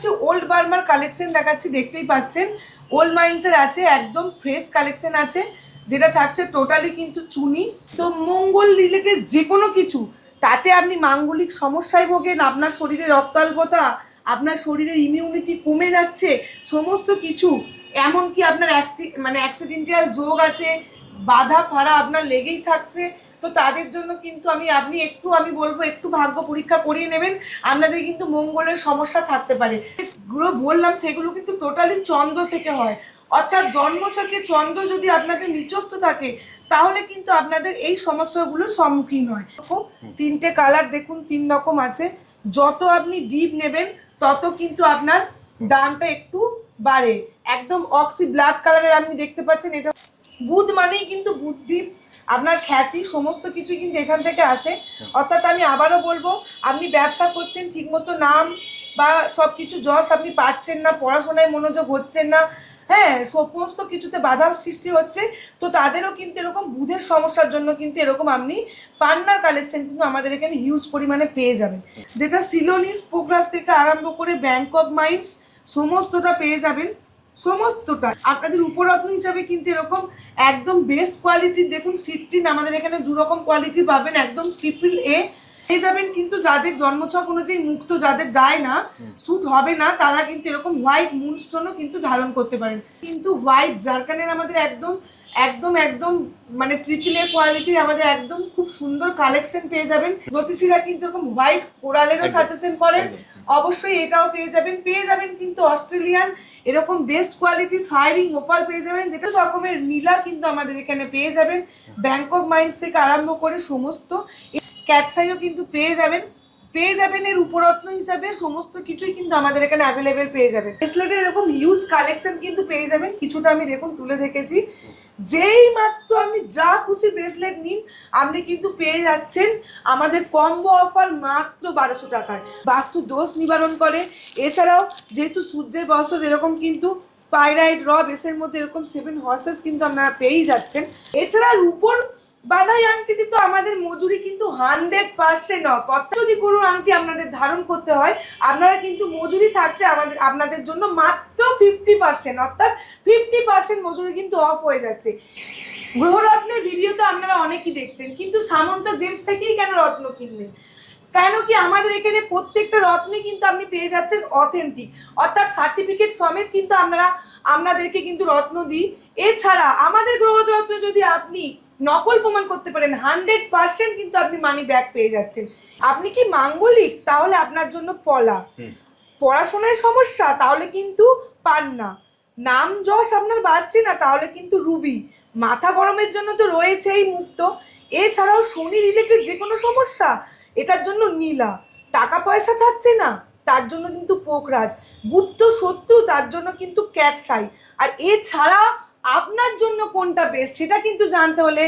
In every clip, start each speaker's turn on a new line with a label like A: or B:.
A: দেখাচ্ছি ওল্ড বার্মার কালেকশন দেখাচ্ছি, দেখতেই পাচ্ছেন ওল্ড মাইন্সের আছে, একদম ফ্রেশ কালেকশন আছে, যেটা থাকছে টোটালি কিন্তু চুনি। তো মঙ্গল রিলেটেড যে কোনো কিছু, তাতে আপনি মাঙ্গলিক সমস্যায় ভোগেন, আপনার শরীরে রক্তাল্পতা, আপনার শরীরে ইমিউনিটি কমে যাচ্ছে, সমস্ত কিছু, এমনকি আপনার অ্যাক্সিডেন্টাল যোগ আছে, বাধা ফাড়া আপনার লেগেই থাকছে, তো তাদের জন্য কিন্তু আমি বলবো একটু ভাগ্য পরীক্ষা করিয়ে নেবেন, আপনাদের কিন্তু মঙ্গলের সমস্যা থাকতে পারে। যেগুলো বললাম সেগুলো কিন্তু টোটালি চন্দ্র থেকে হয়, অর্থাৎ জন্মছকে চন্দ্র যদি আপনাদের নিচস্থ থাকে তাহলে কিন্তু আপনাদের এই সমস্যাগুলোর সম্মুখীন হয়। তিনটে কালার দেখুন, 3 রকম আছে, যত আপনি ডিপ নেবেন তত কিন্তু আপনার দামটা একটু বাড়ে। একদম অক্সি ব্ল্যাক কালারের আপনি দেখতে পাচ্ছেন, এটা বুধ মানেই কিন্তু বুদ্ধি, আপনার খ্যাতি, সমস্ত কিছুই কিন্তু এখান থেকে আসে। অর্থাৎ আমি আবারও বলবো, আপনি ব্যবসা করছেন, ঠিকমতো নাম বা সব কিছু যশ আপনি পাচ্ছেন না, পড়াশোনায় মনোযোগ হচ্ছেন না, হ্যাঁ, সমস্ত কিছুতে বাধার সৃষ্টি হচ্ছে, তো তাদেরও কিন্তু এরকম বুধের সমস্যার জন্য কিন্তু এরকম আপনি পান্নার কালেকশন কিন্তু আমাদের এখানে হিউজ পরিমাণে পেয়ে যাবেন, যেটা সিলোনিস পোকরাস থেকে আরম্ভ করে ব্যাংক অফ মাইন্ডস সমস্তটা পেয়ে যাবেন। সমস্তটা আপনাদের উপরত্ন হিসাবে কিন্তু এরকম একদম বেস্ট কোয়ালিটির, দেখুন সিট্রিন আমাদের এখানে 2 রকম কোয়ালিটি পাবেন, একদম ট্রিপল এ পেয়ে যাবেন। কিন্তু যাদের জন্মছক অনুযায়ী মুক্ত, যাদের যায় না, স্যুট হবে না, তারা কিন্তু এরকম হোয়াইট মুনস্টোনও কিন্তু ধারণ করতে পারেন। কিন্তু হোয়াইট জারকানের আমাদের একদম একদম একদম মানে ট্রিপল এ কোয়ালিটির আমাদের একদম খুব সুন্দর কালেকশন পেয়ে যাবেন। জ্যোতিষীরা কিন্তু এরকম হোয়াইট কোরালেরও সাজেশন করেন, অবশ্যই এটাও পেয়ে যাবেন কিন্তু অস্ট্রেলিয়ান এরকম বেস্ট কোয়ালিটি ফায়ারিং ওপাল পেয়ে যাবেন, যেটা রকমের নীলা কিন্তু আমাদের এখানে পেয়ে যাবেন। ব্যাংক অফ মাইন্ডস থেকে আরম্ভ করে সমস্ত ক্যাটসাইও কিন্তু পেয়ে যাবেন এর উপরত্ন হিসাবে, সমস্ত কিছুই কিন্তু আমাদের এখানে অ্যাভেলেবেল পেয়ে যাবেন। ব্রেসলেটের এরকম হিউজ কালেকশন কিন্তু পেয়ে যাবেন, কিছুটা আমি দেখুন তুলে রেখেছি। যেই মাত্র আপনি যা খুশি ব্রেসলেট নিন, আপনি কিন্তু পেয়ে যাচ্ছেন আমাদের কম্বো অফার মাত্র 1200 টাকায়। বাস্তু দোষ নিবারণ করে, এছাড়াও যেহেতু সূর্যের বর্ষ এরকম কিন্তু পাইরাইড র বেসের মধ্যে এরকম 7 হর্সেস কিন্তু আপনারা পেয়েই যাচ্ছেন। এছাড়া রূপোর বাধাই আংটিতে তো আমাদের মজুরি কিন্তু 100% অফ, অর্থাৎ যদি কোনো আংটি আপনাদের ধারণ করতে হয়, আপনারা কিন্তু মজুরি থাকছে আপনাদের জন্য মাত্র 50%, অর্থাৎ 50% মজুরি কিন্তু অফ হয়ে যাচ্ছে। গ্রহরত্নের ভিডিও তো আপনারা অনেকেই দেখছেন, কিন্তু সামন্ত জেমস থেকেই কেন রত্ন কিনবেন? কেন কি আমাদের এখানে প্রত্যেকটা রত্নই কিন্তু আপনি পেয়ে যাচ্ছেন অথেন্টিক, অর্থাৎ সার্টিফিকেট সমেত কিন্তু আপনাদেরকে কিন্তু রত্ন দিই। এছাড়া আমাদের গ্রহরত্ন যদি আপনি নকল প্রমাণ করতে পারেন, 100% কিন্তু আপনি মানি ব্যাক পেয়ে যাচ্ছেন। আপনি কি মাঙ্গলিক? তাহলে আপনার জন্য পলা। পড়াশোনায় সমস্যা? তাহলে কিন্তু পান্না। নাম যশ আপনার বাড়ছে না? তাহলে কিন্তু রুবি। মাথা গরমের জন্য তো রয়েছেই মুক্ত, এছাড়াও শনি রিলেটেড যে কোনো সমস্যা, এটার জন্য নীলা। টাকা পয়সা থাকছে না, তার জন্য কিন্তু পোকরাজ। গুপ্ত শত্রু, তার জন্য কিন্তু ক্যাটসাই। আর এছাড়া আপনার জন্য কোনটা বেস্ট সেটা কিন্তু জানতে হলে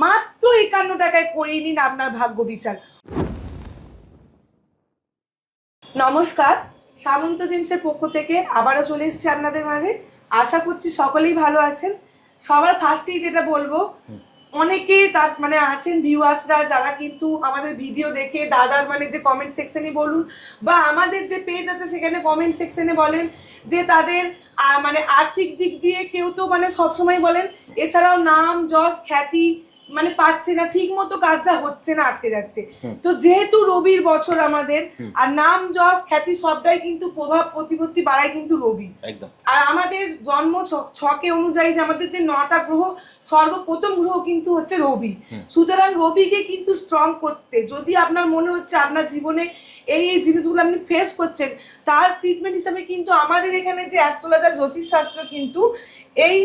A: মাত্র 51 টাকায় করিয়ে নিন আপনার ভাগ্য বিচার। নমস্কার, সামন্ত জেমসের পক্ষ থেকে আবারও চলে এসেছি আপনাদের মাঝে। আশা করছি সকলেই ভালো আছেন। সবার ফার্স্টেই যেটা বলবো, অনেকের আছেন ভিউয়ার্সরা যারা কিন্তু আমাদের ভিডিও দেখে দাদার যে কমেন্ট সেকশনে বলুন বা আমাদের যে পেজ আছে সেখানে কমেন্ট সেকশনে বলেন যে তাদের আর্থিক দিক দিয়ে কেউ তো সবসময় বলেন, এছাড়াও নাম যশ খ্যাতি পাচ্ছে না, ঠিক মতো কাজটা হচ্ছে না, আটকে যাচ্ছে। তো যেহেতু রবির বছর আমাদের, আর নাম যশ খ্যাতি সবটাই কিন্তু প্রভাব প্রতিপত্তি বাড়ায় কিন্তু রবি। আর আমাদের জন্ম ছকে অনুযায়ী যে আমাদের যে 9টা গ্রহ, সর্বপ্রথম গ্রহ কিন্তু হচ্ছে রবি। সুতরাং রবিকে কিন্তু স্ট্রং করতে, যদি আপনার মনে হচ্ছে আপনার জীবনে এই জিনিসগুলো আপনি ফেস করছেন, তার ট্রিটমেন্ট হিসাবে কিন্তু আমাদের এখানে যে অ্যাস্ট্রোলজার জ্যোতিষশাস্ত্র কিন্তু এই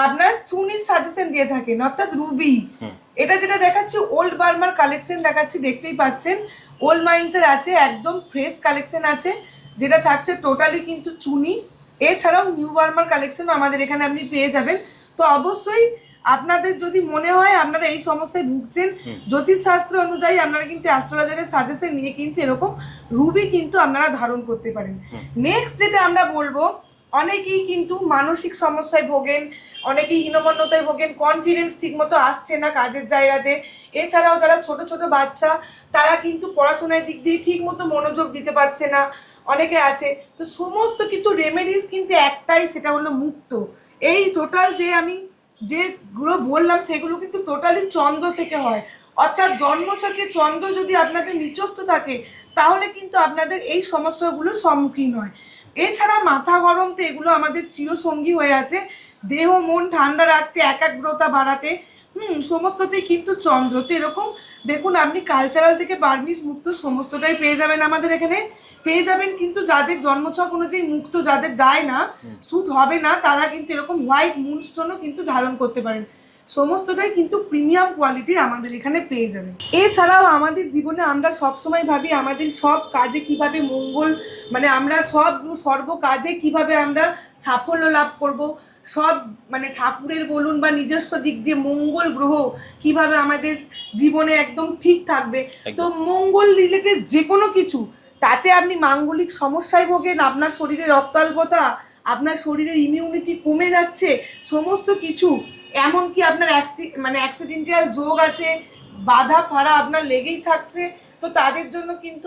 A: আপনার চুনির সাজেশন দিয়ে থাকেন, অর্থাৎ রুবি। এটা যেটা দেখাচ্ছি ওল্ড বার্মার কালেকশন দেখাচ্ছি, দেখতেই পাচ্ছেন ওল্ড মাইন্সের আছে, একদম ফ্রেশ কালেকশন আছে, যেটা থাকছে টোটালি কিন্তু চুনি। এছাড়াও নিউ বার্মার কালেকশনও আমাদের এখানে আপনি পেয়ে যাবেন। তো অবশ্যই আপনাদের যদি মনে হয় আপনারা এই সমস্যায় ভুগছেন, জ্যোতিষশাস্ত্র অনুযায়ী আপনারা কিন্তু অ্যাস্ট্রোলজারের সাজেশন নিয়ে কিন্তু এরকম রুবি কিন্তু আপনারা ধারণ করতে পারেন। নেক্সট যেটা আমরা বলবো, অনেকেই কিন্তু মানসিক সমস্যায় ভোগেন, অনেকেই হীনমন্যতায় ভোগেন, কনফিডেন্স ঠিকমতো আসছে না কাজের জায়গাতে। এছাড়াও যারা ছোট ছোট বাচ্চা, তারা কিন্তু পড়াশোনার দিক দিয়ে ঠিকমতো মনোযোগ দিতে পারছে না, অনেকে আছে। তো সমস্ত কিছু রেমেডিস কিন্তু একটাই, সেটা হলো মুক্ত। এই টোটাল যে আমি যেগুলো বললাম সেগুলো কিন্তু টোটালি চন্দ্র থেকে হয়, অর্থাৎ জন্মছকে চন্দ্র যদি আপনাদের নিচস্থ থাকে তাহলে কিন্তু আপনাদের এই সমস্যাগুলোর সম্মুখীন হয়। এছাড়া মাথা গরম তো এগুলো আমাদের চিরসঙ্গী হয়ে আছে, দেহ মন ঠান্ডা রাখতে, একাগ্রতা বাড়াতে, সমস্ততেই কিন্তু চন্দ্র। তো এরকম দেখুন, আপনি কালচারাল থেকে বার্মিস মুক্ত সমস্তটাই পেয়ে যাবেন আমাদের এখানে, পেয়ে যাবেন। কিন্তু যাদের জন্মছক অনুযায়ী মুক্ত যাদের যায় না, স্যুট হবে না, তারা কিন্তু এরকম হোয়াইট মুনস্টোনও কিন্তু ধারণ করতে পারেন। সমস্তটাই কিন্তু প্রিমিয়াম কোয়ালিটির আমাদের এখানে পেয়ে যাবেন। এছাড়াও আমাদের জীবনে আমরা সবসময় ভাবি আমাদের সব কাজে কিভাবে মঙ্গল, মানে আমরা সর্ব কাজে কিভাবে আমরা সাফল্য লাভ করব, সব মানে ঠাকুরের বলুন বা নিজস্ব দিক দিয়ে মঙ্গল গ্রহ কিভাবে আমাদের জীবনে একদম ঠিক থাকবে। তো মঙ্গল রিলেটেড যে কোনো কিছু, তাতে আপনি মাঙ্গলিক সমস্যায় ভোগেন, আপনার শরীরে রক্তাল্পতা, আপনার শরীরের ইমিউনিটি কমে যাচ্ছে, সমস্ত কিছু, এমনকি আপনার অ্যাক্সিডেন্টাল যোগ আছে, বাধা ফাড়া আপনার লেগেই থাকছে, তো তাদের জন্য কিন্তু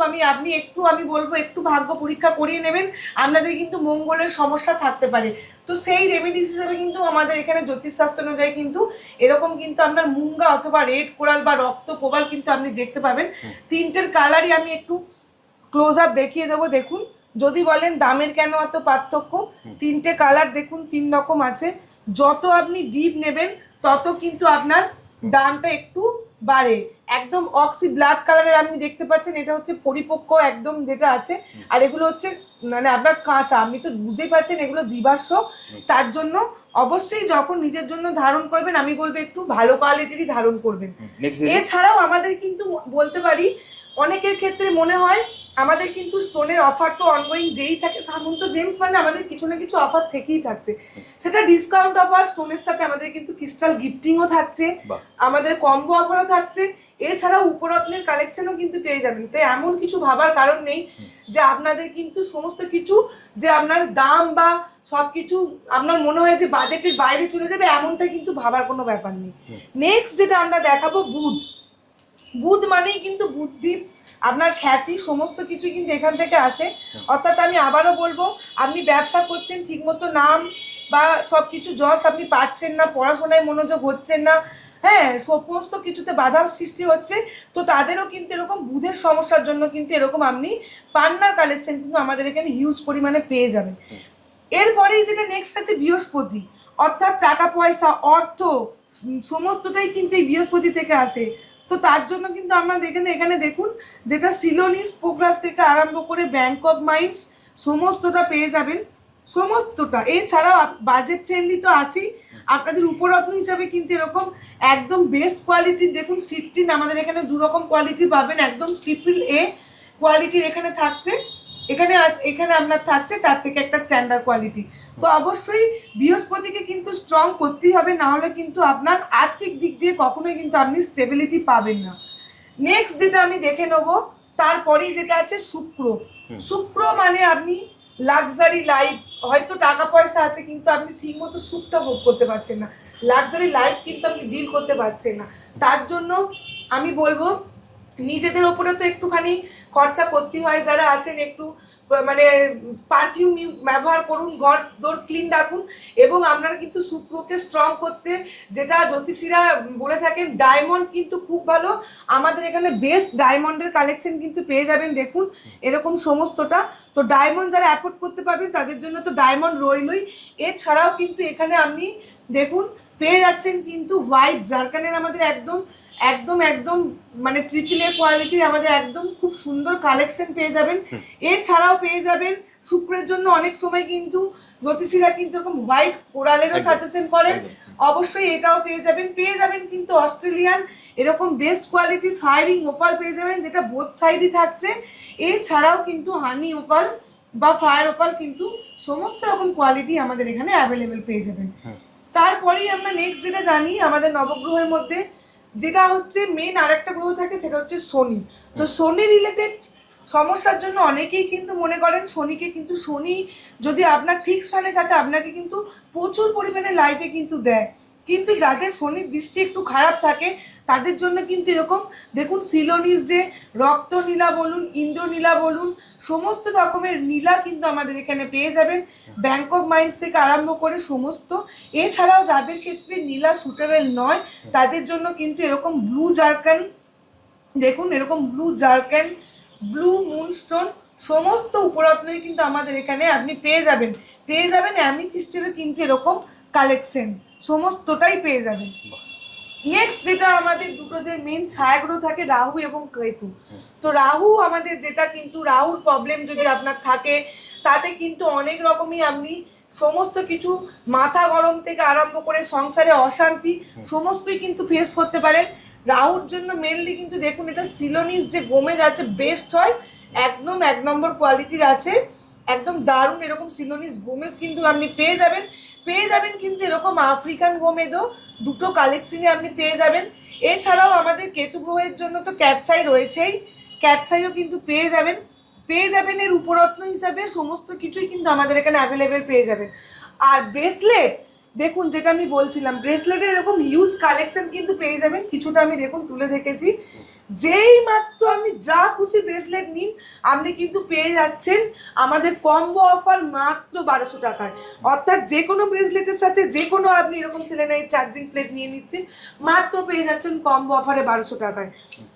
A: আমি বলবো একটু ভাগ্য পরীক্ষা করিয়ে নেবেন, আপনাদের কিন্তু মঙ্গলের সমস্যা থাকতে পারে। তো সেই রেমেডিস হিসেবে কিন্তু আমাদের এখানে জ্যোতিষশাস্ত্র অনুযায়ী কিন্তু এরকম কিন্তু আপনার মুঙ্গা অথবা রেড কোরাল বা রক্ত কোবাল কিন্তু আপনি দেখতে পাবেন। তিনটের কালারই আমি একটু ক্লোজ আপ দেখিয়ে দেবো। দেখুন, যদি বলেন দামের কেন এত পার্থক্য, তিনটে কালার দেখুন 3 রকম আছে। যত আপনি ডিপ নেবেন তত কিন্তু আপনার দামটা একটু বাড়ে। একদম অক্সি ব্লাড কালারের আপনি দেখতে পাচ্ছেন, এটা হচ্ছে পরিপক্ক একদম যেটা আছে, আর এগুলো হচ্ছে মানে আপনার কাঁচা। আপনি তো বুঝতেই পারছেন এগুলো জীবাশ্ম, তার জন্য অবশ্যই যখন নিজের জন্য ধারণ করবেন আমি বলবো একটু ভালো কোয়ালিটিরই ধারণ করবেন। এছাড়াও আমাদের কিন্তু বলতে পারি, অনেকের ক্ষেত্রে মনে হয় আমাদের কিন্তু স্টোনের অফার তো অনগোয়িং যেই থাকে, সামন্ত জেমস মানে আমাদের কিছু না কিছু অফার থেকেই থাকছে, সেটা ডিসকাউন্ট অফার, স্টোনের সাথে আমাদের কিন্তু ক্রিস্টাল গিফটিংও থাকছে, আমাদের কম্বো অফারও থাকছে, এছাড়াও উপরত্নের কালেকশনও কিন্তু পেয়ে যাবেন। তাই এমন কিছু ভাবার কারণ নেই যে আপনাদের কিন্তু সমস্ত কিছু যে আপনার দাম বা সব কিছু আপনার মনে হয় যে বাজেটের বাইরে চলে যাবে, এমনটা কিন্তু ভাবার কোনো ব্যাপার নেই। নেক্সট যেটা আমরা দেখাবো, বুধ মানেই কিন্তু বুদ্ধি, আপনার খ্যাতি, সমস্ত কিছুই কিন্তু এখান থেকে আসে। অর্থাৎ আমি আবারও বলবো, আপনি ব্যবসা করছেন ঠিকমতো নাম বা সব কিছু যশ আপনি পাচ্ছেন না, পড়াশোনায় মনোযোগ হচ্ছেন না, হ্যাঁ সমস্ত কিছুতে বাধার সৃষ্টি হচ্ছে, তো তাদেরও কিন্তু এরকম বুধের সমস্যার জন্য কিন্তু এরকম আপনি পান্নার কালেকশন কিন্তু আমাদের এখানে হিউজ পরিমাণে পেয়ে যাবেন। এরপরেই যেটা নেক্সট আছে বৃহস্পতি, অর্থাৎ টাকা পয়সা অর্থ সমস্তটাই কিন্তু এই বৃহস্পতি থেকে আসে। তো তার জন্য কিন্তু আমরা এখানে দেখুন, যেটা সিলোনিস প্রোগ্রাস থেকে আরম্ভ করে ব্যাংক অফ মাইন্ডস সমস্তটা পেয়ে যাবেন, সমস্তটা। এছাড়াও বাজেট ফ্রেন্ডলি তো আছেই, আপনাদের উপরত্ন হিসাবে কিন্তু এরকম একদম বেস্ট কোয়ালিটির দেখুন সিট্রিন আমাদের এখানে 2 রকম কোয়ালিটি পাবেন, একদম ট্রিপল এ কোয়ালিটির এখানে থাকছে, এখানে আপনার থাকছে তার থেকে একটা স্ট্যান্ডার্ড কোয়ালিটি। তো অবশ্যই বৃহস্পতিকে কিন্তু স্ট্রং করতেই হবে, না হলে কিন্তু আপনার আর্থিক দিক দিয়ে কখনোই কিন্তু আপনি স্টেবিলিটি পাবেন না। নেক্সট যেটা আমি দেখে নেব, তারপরেই যেটা আছে শুক্র মানে আপনি লাক্সারি লাইফ, হয়তো টাকা পয়সা আছে কিন্তু আপনি ঠিকমতো সুখটা ভোগ করতে পারছেন না, লাক্সারি লাইফ কিন্তু আপনি ডিল করতে পারছেন না। তার জন্য আমি বলবো নিজেদের ওপরে তো একটুখানি খরচা করতেই হয়, যারা আছেন একটু মানে পারফিউম ব্যবহার করুন, ঘর দোর ক্লিন রাখুন, এবং আপনারা কিন্তু শুক্রকে স্ট্রং করতে যেটা জ্যোতিষীরা বলে থাকেন ডায়মন্ড কিন্তু খুব ভালো, আমাদের এখানে বেস্ট ডায়মন্ডের কালেকশন কিন্তু পেয়ে যাবেন। দেখুন এরকম সমস্তটা, তো ডায়মন্ড যারা অ্যাফোর্ড করতে পারবেন তাদের জন্য তো ডায়মন্ড রইলই। এছাড়াও কিন্তু এখানে আপনি দেখুন পেয়ে যাচ্ছেন কিন্তু হোয়াইট জারকানের আমাদের একদম একদম একদম মানে ট্রিপল এ কোয়ালিটির আমাদের একদম খুব সুন্দর কালেকশন পেয়ে যাবেন। এছাড়াও পেয়ে যাবেন শুক্রের জন্য অনেক সময় কিন্তু জ্যোতিষীরা কিন্তু এরকম হোয়াইট কোরালেরও সাজেশন করেন, অবশ্যই এটাও পেয়ে যাবেন কিন্তু অস্ট্রেলিয়ান এরকম বেস্ট কোয়ালিটির ফায়ারিং ওপাল পেয়ে যাবেন, যেটা বোথ সাইডই থাকছে। এছাড়াও কিন্তু হানি ওপাল বা ফায়ার ওপাল কিন্তু সমস্ত রকম কোয়ালিটি আমাদের এখানে অ্যাভেলেবেল পেয়ে যাবেন। তারপরেই আমরা নেক্সট যেটা জানি আমাদের নবগ্রহের মধ্যে যেটা হচ্ছে মেন আরেকটা গ্রহ থাকে, সেটা হচ্ছে শনি। তো শনি রিলেটেড সমস্যার জন্য অনেকেই কিন্তু মনে করেন শনিকে, কিন্তু শনি যদি আপনার ঠিক স্থানে থাকে আপনাকে কিন্তু প্রচুর পরিমাণে লাইফে কিন্তু দেয়। কিন্তু যাদের শনির দৃষ্টি একটু খারাপ থাকে তাদের জন্য কিন্তু এরকম দেখুন সিলোনিস যে রক্তনীলা বলুন, ইন্দ্রনীলা বলুন, সমস্ত রকমের নীলা কিন্তু আমাদের এখানে পেয়ে যাবেন। ব্যাংক অফ মাইন্ডস থেকে আরম্ভ করে সমস্ত, এছাড়াও যাদের ক্ষেত্রে নীলা সুটেবল নয় তাদের জন্য কিন্তু এরকম ব্লু জার্কান, দেখুন এরকম ব্লু জার্কান, ব্লু মুনস্টোন, সমস্ত উপরত্নই কিন্তু আমাদের এখানে আপনি পেয়ে যাবেন অ্যামিথিস্টেরও কিন্তু এরকম কালেকশন সমস্তটাই পেয়ে যাবেন। নেক্সট যেটা আমাদের দুটো যে মেন ছায়াগ্রহ থাকে রাহু এবং কেতু, তো রাহু আমাদের যেটা কিন্তু রাহুর প্রবলেম যদি আপনার থাকে তাতে কিন্তু অনেক রকমই আপনি সমস্ত কিছু মাথা গরম থেকে আরম্ভ করে সংসারে অশান্তি সমস্তই কিন্তু ফেস করতে পারেন। রাহুর জন্য মেনলি কিন্তু দেখুন এটা সিলোনিস যে গোমেজ আছে বেস্ট হয়, একদম 1 নম্বর কোয়ালিটির আছে, একদম দারুণ এরকম সিলোনিস গোমেজ কিন্তু আপনি পেয়ে যাবেন কিন্তু এরকম আফ্রিকান গোমেদও দুটো কালেকশনে আপনি পেয়ে যাবেন। এছাড়াও আমাদের কেতু গ্রহের জন্য তো ক্যাটসাই রয়েছেই, ক্যাটসাইও কিন্তু পেয়ে যাবেন এর উপরত্ন হিসাবে সমস্ত কিছুই কিন্তু আমাদের এখানে অ্যাভেলেবেল পেয়ে যাবেন। আর ব্রেসলেট দেখুন যেটা আমি বলছিলাম, ব্রেসলেটের এরকম হিউজ কালেকশন কিন্তু পেয়ে যাবেন, কিছুটা আমি দেখুন তুলে রেখেছি। যেই মাত্র আপনি যা খুশি ব্রেসলেট নিন আপনি কিন্তু পেয়ে যাচ্ছেন আমাদের কম্বো অফার মাত্র 1200 টাকায়। অর্থাৎ যে কোনো ব্রেসলেটের সাথে যে কোনো আপনি এরকম সেলেনাইট চার্জিং প্লেট নিয়ে নিচ্ছেন মাত্র পেয়ে যাচ্ছেন কম্বো অফারে 1200 টাকায়।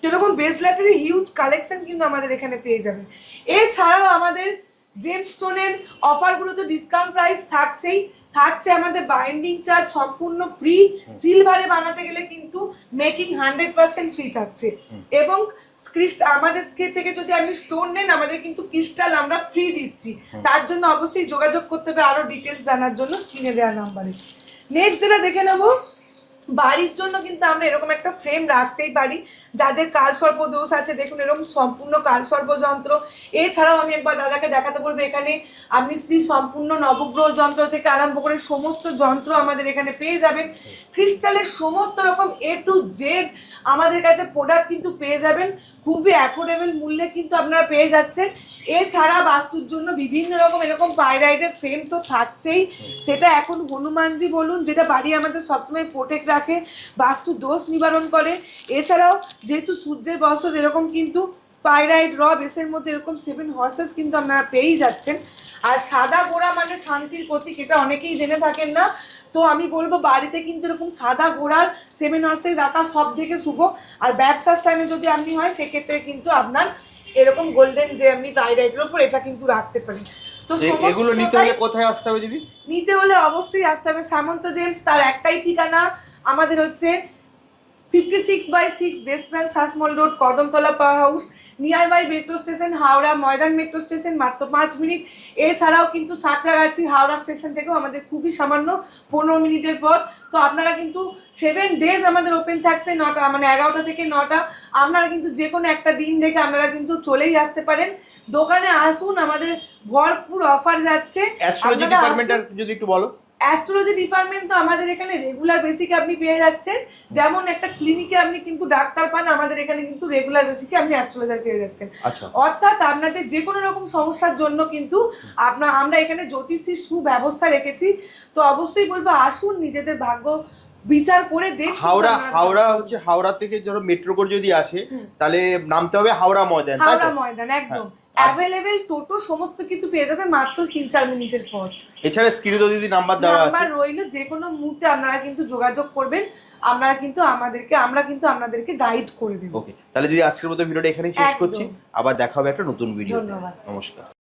A: এরকম ব্রেসলেটের হিউজ কালেকশন কিন্তু আমাদের এখানে পেয়ে যাবেন। এছাড়াও আমাদের জেমস্টোনের অফারগুলো তো ডিসকাউন্ট প্রাইস থাকছে আমাদের বাইন্ডিং চার্জ সম্পূর্ণ ফ্রি, সিলভারে বানাতে গেলে কিন্তু মেকিং 100% ফ্রি থাকছে, এবং আমাদের থেকে যদি আপনি স্টোন নেন আমাদের কিন্তু ক্রিস্টাল আমরা ফ্রি দিচ্ছি। তার জন্য অবশ্যই যোগাযোগ করতে হবে আরো ডিটেলস জানার জন্য স্ক্রিনে দেওয়া নাম্বারে। নেক্সট যেটা দেখে নেব, বাড়ির জন্য কিন্তু আমরা এরকম একটা ফ্রেম রাখতেই পারি যাদের কালসর্প দোষ আছে, দেখুন এরকম সম্পূর্ণ কালসর্প যন্ত্র। এছাড়াও আমি একবার দাদাকে দেখাতে বলবো, এখানে আপনি শ্রী সম্পূর্ণ নবগ্রহ যন্ত্র থেকে আরম্ভ করে সমস্ত যন্ত্র আমাদের এখানে পেয়ে যাবেন। ক্রিস্টালের সমস্ত রকম A to Z আমাদের কাছে প্রোডাক্ট কিন্তু পেয়ে যাবেন, খুবই অ্যাফোর্ডেবল মূল্যে কিন্তু আপনারা পেয়ে যাচ্ছেন। এছাড়া বাস্তুর জন্য বিভিন্ন রকম এরকম পাইরাইটের ফ্রেম তো থাকছেই, সেটা এখন হনুমানজি বলুন যেটা বাড়ি আমাদের সবসময় প্রোটেক্ট রাখে, বাস্তু দোষ নিবারণ করে। এছাড়াও যেহেতু সূর্যের বর্ষ এরকম কিন্তু পাইরাইট র বেসের মধ্যে এরকম 7 হর্সেস কিন্তু আপনারা পেয়েই যাচ্ছেন। আর সাদা ঘোড়া মানে শান্তির প্রতীক, এটা অনেকেই জেনে থাকেন না, তো আমি বলবো বাড়িতে কিন্তু এরকম সাদা ঘোড়ার 7 হর্সেস রাখা সব থেকে শুভ। আর ব্যবসার স্থানে যদি আপনি হয় সেক্ষেত্রে কিন্তু আপনার এরকম গোল্ডেন যে আপনি পাইরাইটের ওপর এটা কিন্তু রাখতে পারেন। তো
B: এগুলো নিতে হলে কোথায় আসতে হবে দিদি?
A: নিতে হলে অবশ্যই আসতে হবে সামন্ত জেমস, তার একটাই ঠিকানা আমাদের হচ্ছে 56/6 Deshapran Sasmal road, Kadamtala power house, near by metro station Howrah, Maidan metro station মাত্র 5 মিনিট। এছাড়াও কিন্তু সাঁতরাগাছি হাওড়া স্টেশন থেকেও আমাদের খুবই সামান্য 15 মিনিটের পথ। তো আপনারা কিন্তু 7 ডেজ আমাদের ওপেন থাকছে, 9টা মানে 11টা থেকে 9টা। আপনারা কিন্তু যে কোনো একটা দিন দেখে আপনারা কিন্তু চলেই আসতে পারেন, দোকানে আসুন, আমাদের ভরপুর অফার যাচ্ছে।
B: অ্যাস্ট্রোলজি ডিপার্টমেন্টটা যদি একটু বলো।
A: অ্যাস্ট্রোলজি ডিপার্টমেন্ট তো আমাদের এখানে রেগুলার বেসিকে আপনি পেয়ে যাচ্ছেন, যেমন একটা ক্লিনিকে আপনি কিন্তু ডাক্তার পান, আমাদের এখানে কিন্তু রেগুলার বেসিকে আপনি অ্যাস্ট্রোলজার পেয়ে যাচ্ছেন। অর্থাৎ আপনাদের যে কোনো রকম সমস্যার জন্য কিন্তু আমরা এখানে জ্যোতিষীর সুব্যবস্থা রেখেছি। তো অবশ্যই বলবো আসুন, নিজেদের ভাগ্য বিচার করে দেখুন।
B: হাওড়া থেকে ধরো মেট্রো করে যদি আসে তাহলে নামতে হবে হাওড়া ময়দান,
A: একদম অ্যাভেলেবেল টোটো সমস্ত কিছু পেয়ে যাবে মাত্র 3-4 মিনিটের পর।
B: এছাড়া স্ক্রিনে তো দিদি নাম্বার দেওয়া আছে,
A: নাম্বার রইলো, যে কোনো মুহূর্তে আপনারা কিন্তু যোগাযোগ করবেন, আমরা কিন্তু আপনাদেরকে গাইড করে দেব।
B: ওকে, তাহলে দিদি আজকের মতো ভিডিওটা এখানেই শেষ করছি, আবার দেখা হবে একটা নতুন ভিডিও।
A: ধন্যবাদ,
B: নমস্কার।